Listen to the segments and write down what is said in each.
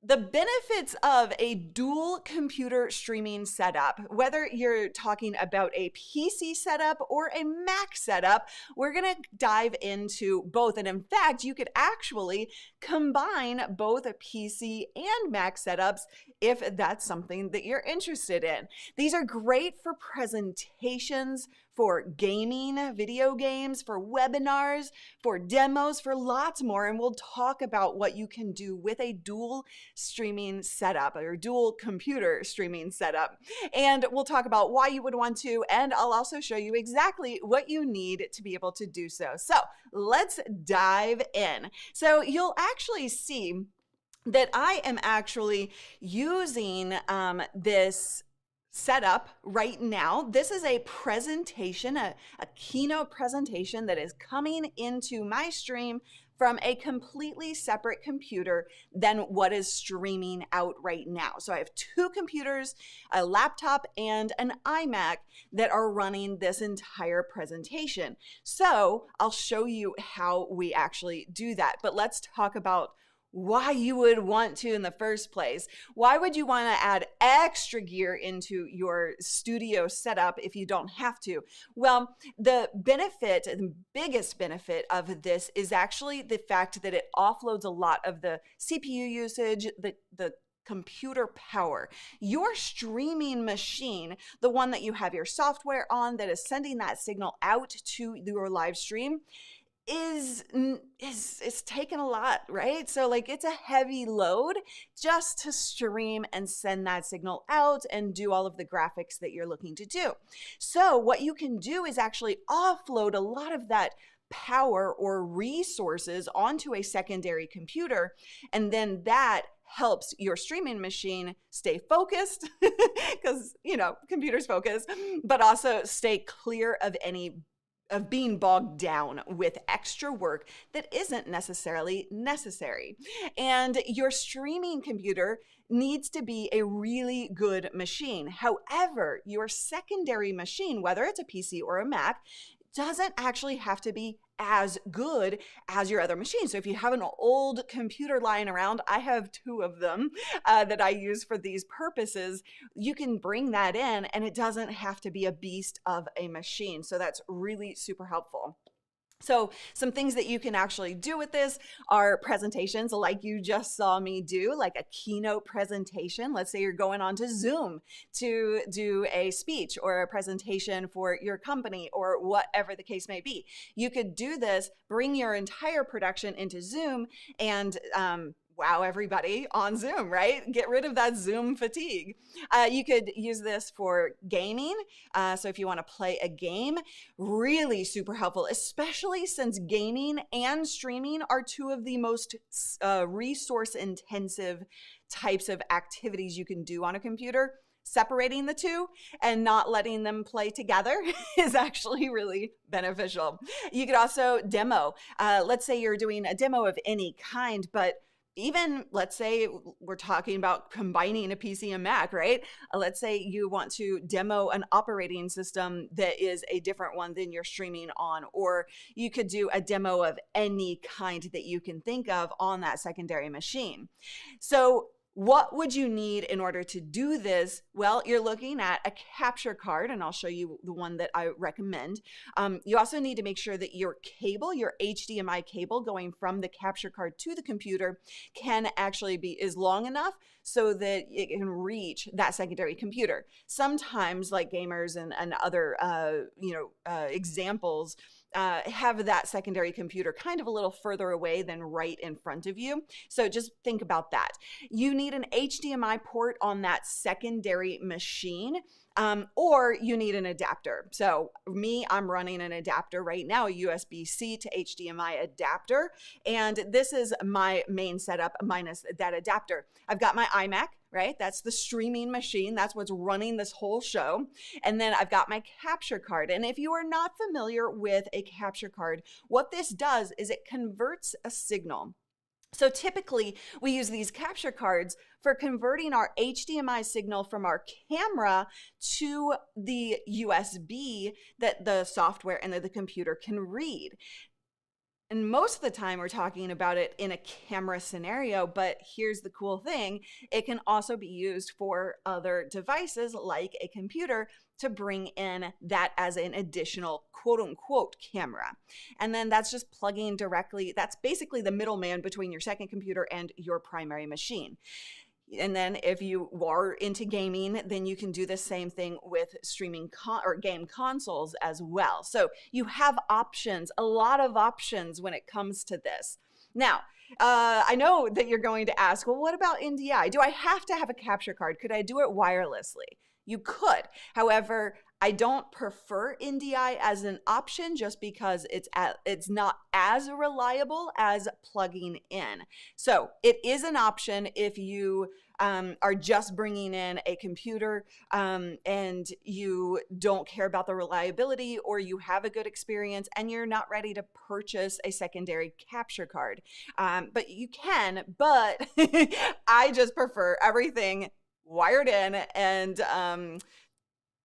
The benefits of a dual computer streaming setup, whether you're talking about a PC setup or a Mac setup, we're going to dive into both. And in fact, you could actually combine both a PC and Mac setups if that's something that you're interested in. These are great for presentations, for gaming, video games, for webinars, for demos, for lots more. And we'll talk about what you can do with a dual streaming setup or dual computer streaming setup. And we'll talk about why you would want to, and I'll also show you exactly what you need to be able to do so. So let's dive in. So you'll actually see that I am actually using this setup right now. This is a presentation, a keynote presentation that is coming into my stream from a completely separate computer than what is streaming out right now. So I have two computers, a laptop and an iMac that are running this entire presentation. So I'll show you how we actually do that. But let's talk about why you would want to in the first place. Why would you want to add extra gear into your studio setup if you don't have to? Well, the benefit, the biggest benefit of this is actually the fact that it offloads a lot of the CPU usage, the computer power. Your streaming machine, the one that you have your software on that is sending that signal out to your live stream, is taking a lot, right? So like it's a heavy load just to stream and send that signal out and do all of the graphics that you're looking to do. So what you can do is actually offload a lot of that power or resources onto a secondary computer, and then that helps your streaming machine stay focused because, you know, computers focus, but also stay clear of being bogged down with extra work that isn't necessarily necessary. And your streaming computer needs to be a really good machine. However, your secondary machine, whether it's a PC or a Mac, doesn't actually have to be as good as your other machine. So if you have an old computer lying around, I have two of them that I use for these purposes, you can bring that in and it doesn't have to be a beast of a machine. So that's really super helpful. So some things that you can actually do with this are presentations like you just saw me do, like a keynote presentation. Let's say you're going on to Zoom to do a speech or a presentation for your company or whatever the case may be. You could do this, bring your entire production into Zoom and wow everybody on Zoom, right? Get rid of that Zoom fatigue. You could use this for gaming. So if you want to play a game, really super helpful, especially since gaming and streaming are two of the most resource intensive types of activities you can do on a computer. Separating the two and not letting them play together is actually really beneficial. You could also demo. Let's say you're doing a demo of any kind, but even let's say we're talking about combining a PC and Mac, right? Let's say you want to demo an operating system that is a different one than you're streaming on, or you could do a demo of any kind that you can think of on that secondary machine. So what would you need in order to do this? Well, you're looking at a capture card, and I'll show you the one that I recommend. You also need to make sure that your cable, your HDMI cable going from the capture card to the computer can actually is long enough so that it can reach that secondary computer. Sometimes like gamers and other examples have that secondary computer kind of a little further away than right in front of you. So just think about that. You need an HDMI port on that secondary machine. Or you need an adapter. So me, I'm running an adapter right now, a USB-C to HDMI adapter. And this is my main setup minus that adapter. I've got my iMac, right? That's the streaming machine. That's what's running this whole show. And then I've got my capture card. And if you are not familiar with a capture card, what this does is it converts a signal. So typically we use these capture cards for converting our HDMI signal from our camera to the USB that the software and the computer can read. And most of the time we're talking about it in a camera scenario, but here's the cool thing. It can also be used for other devices like a computer to bring in that as an additional quote unquote camera. And then that's just plugging directly, that's basically the middleman between your second computer and your primary machine. And then if you are into gaming, then you can do the same thing with streaming or game consoles as well. So you have options, a lot of options when it comes to this. Now, I know that you're going to ask, well, what about NDI? Do I have to have a capture card? Could I do it wirelessly? You could. However, I don't prefer NDI as an option just because it's not as reliable as plugging in. So it is an option if you are just bringing in a computer and you don't care about the reliability, or you have a good experience and you're not ready to purchase a secondary capture card. But you can, but I just prefer everything wired in and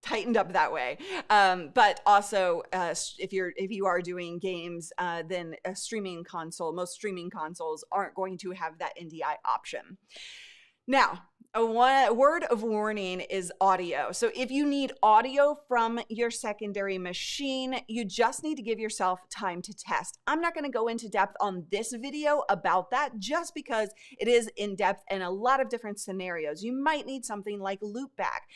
tightened up that way. But also, if you are doing games, then a streaming console, most streaming consoles aren't going to have that NDI option. Now, a word of warning is audio. So if you need audio from your secondary machine, you just need to give yourself time to test. I'm not going to go into depth on this video about that just because it is in depth in a lot of different scenarios. You might need something like loopback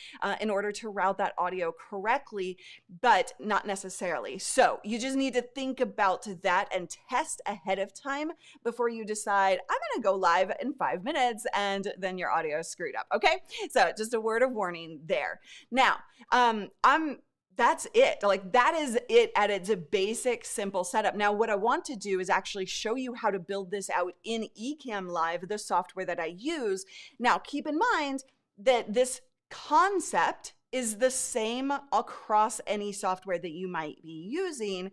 in order to route that audio correctly, but not necessarily. So you just need to think about that and test ahead of time before you decide, I'm going to go live in 5 minutes, and then your audio is screwed up. Okay, so just a word of warning there. Now, that's it. Like, that is it at its basic, simple setup. Now, what I want to do is actually show you how to build this out in Ecamm Live, the software that I use. Now, keep in mind that this concept is the same across any software that you might be using.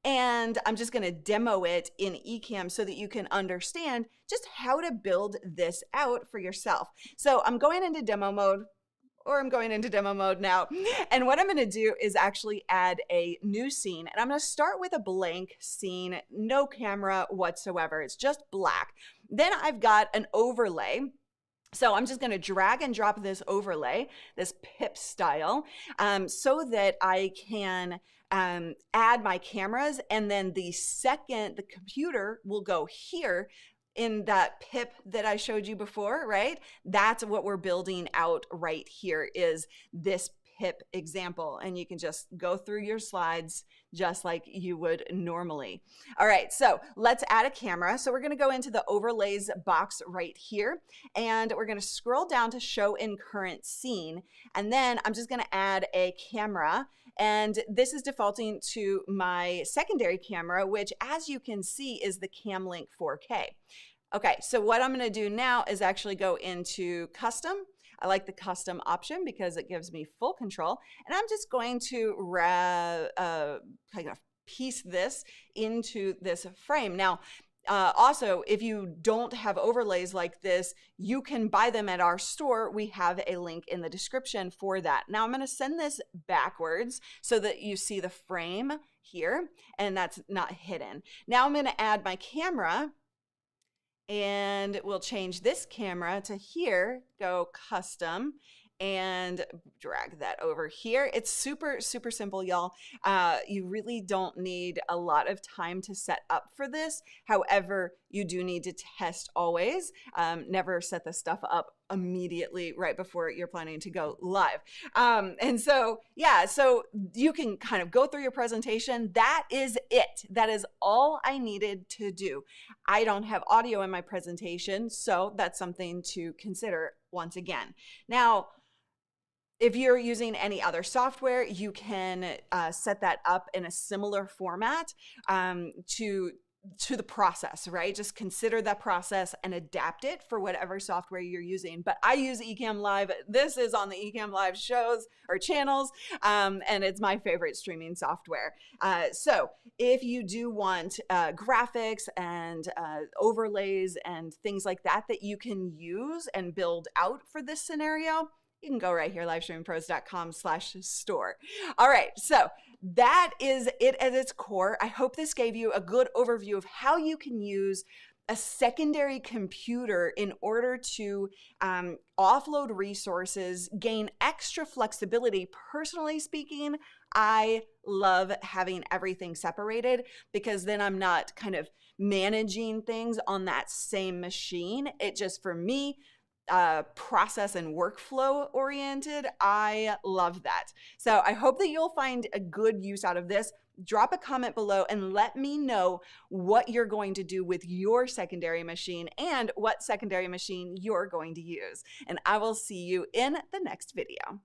And I'm just going to demo it in Ecamm so that you can understand just how to build this out for yourself. So I'm going into demo mode, or I'm going into demo mode now. And what I'm going to do is actually add a new scene. And I'm going to start with a blank scene, no camera whatsoever. It's just black. Then I've got an overlay. So I'm just going to drag and drop this overlay, this pip style, so that I can add my cameras, and then the second the computer will go here in that pip that I showed you before, right? That's what we're building out right here, is this pip example. And you can just go through your slides just like you would normally. All right, so let's add a camera. So we're going to go into the overlays box right here, and we're going to scroll down to show in current scene. And then I'm just going to add a camera. And this is defaulting to my secondary camera, which, as you can see, is the Camlink 4K. Okay, so what I'm going to do now is actually go into custom. I like the custom option because it gives me full control. And I'm just going to kind of piece this into this frame. Now, also, if you don't have overlays like this, you can buy them at our store. We have a link in the description for that. Now I'm going to send this backwards so that you see the frame here, and that's not hidden. Now I'm going to add my camera, and we'll change this camera to here, go custom, and drag that over here. It's super, super simple, y'all. You really don't need a lot of time to set up for this. However, you do need to test always. Never set the stuff up immediately right before you're planning to go live. And so, yeah, so you can kind of go through your presentation. That is it. That is all I needed to do. I don't have audio in my presentation, so that's something to consider once again. Now, if you're using any other software, you can set that up in a similar format to the process, right? Just consider that process and adapt it for whatever software you're using. But I use Ecamm Live. This is on the Ecamm Live shows or channels, and it's my favorite streaming software. So if you do want graphics and overlays and things like that that you can use and build out for this scenario, you can go right here, livestreampros.com/store. All right, so that is it at its core. I hope this gave you a good overview of how you can use a secondary computer in order to offload resources, gain extra flexibility. Personally speaking, I love having everything separated because then I'm not kind of managing things on that same machine. It just, for me, process and workflow oriented, I love that. So I hope that you'll find a good use out of this. Drop a comment below and let me know what you're going to do with your secondary machine and what secondary machine you're going to use. And I will see you in the next video.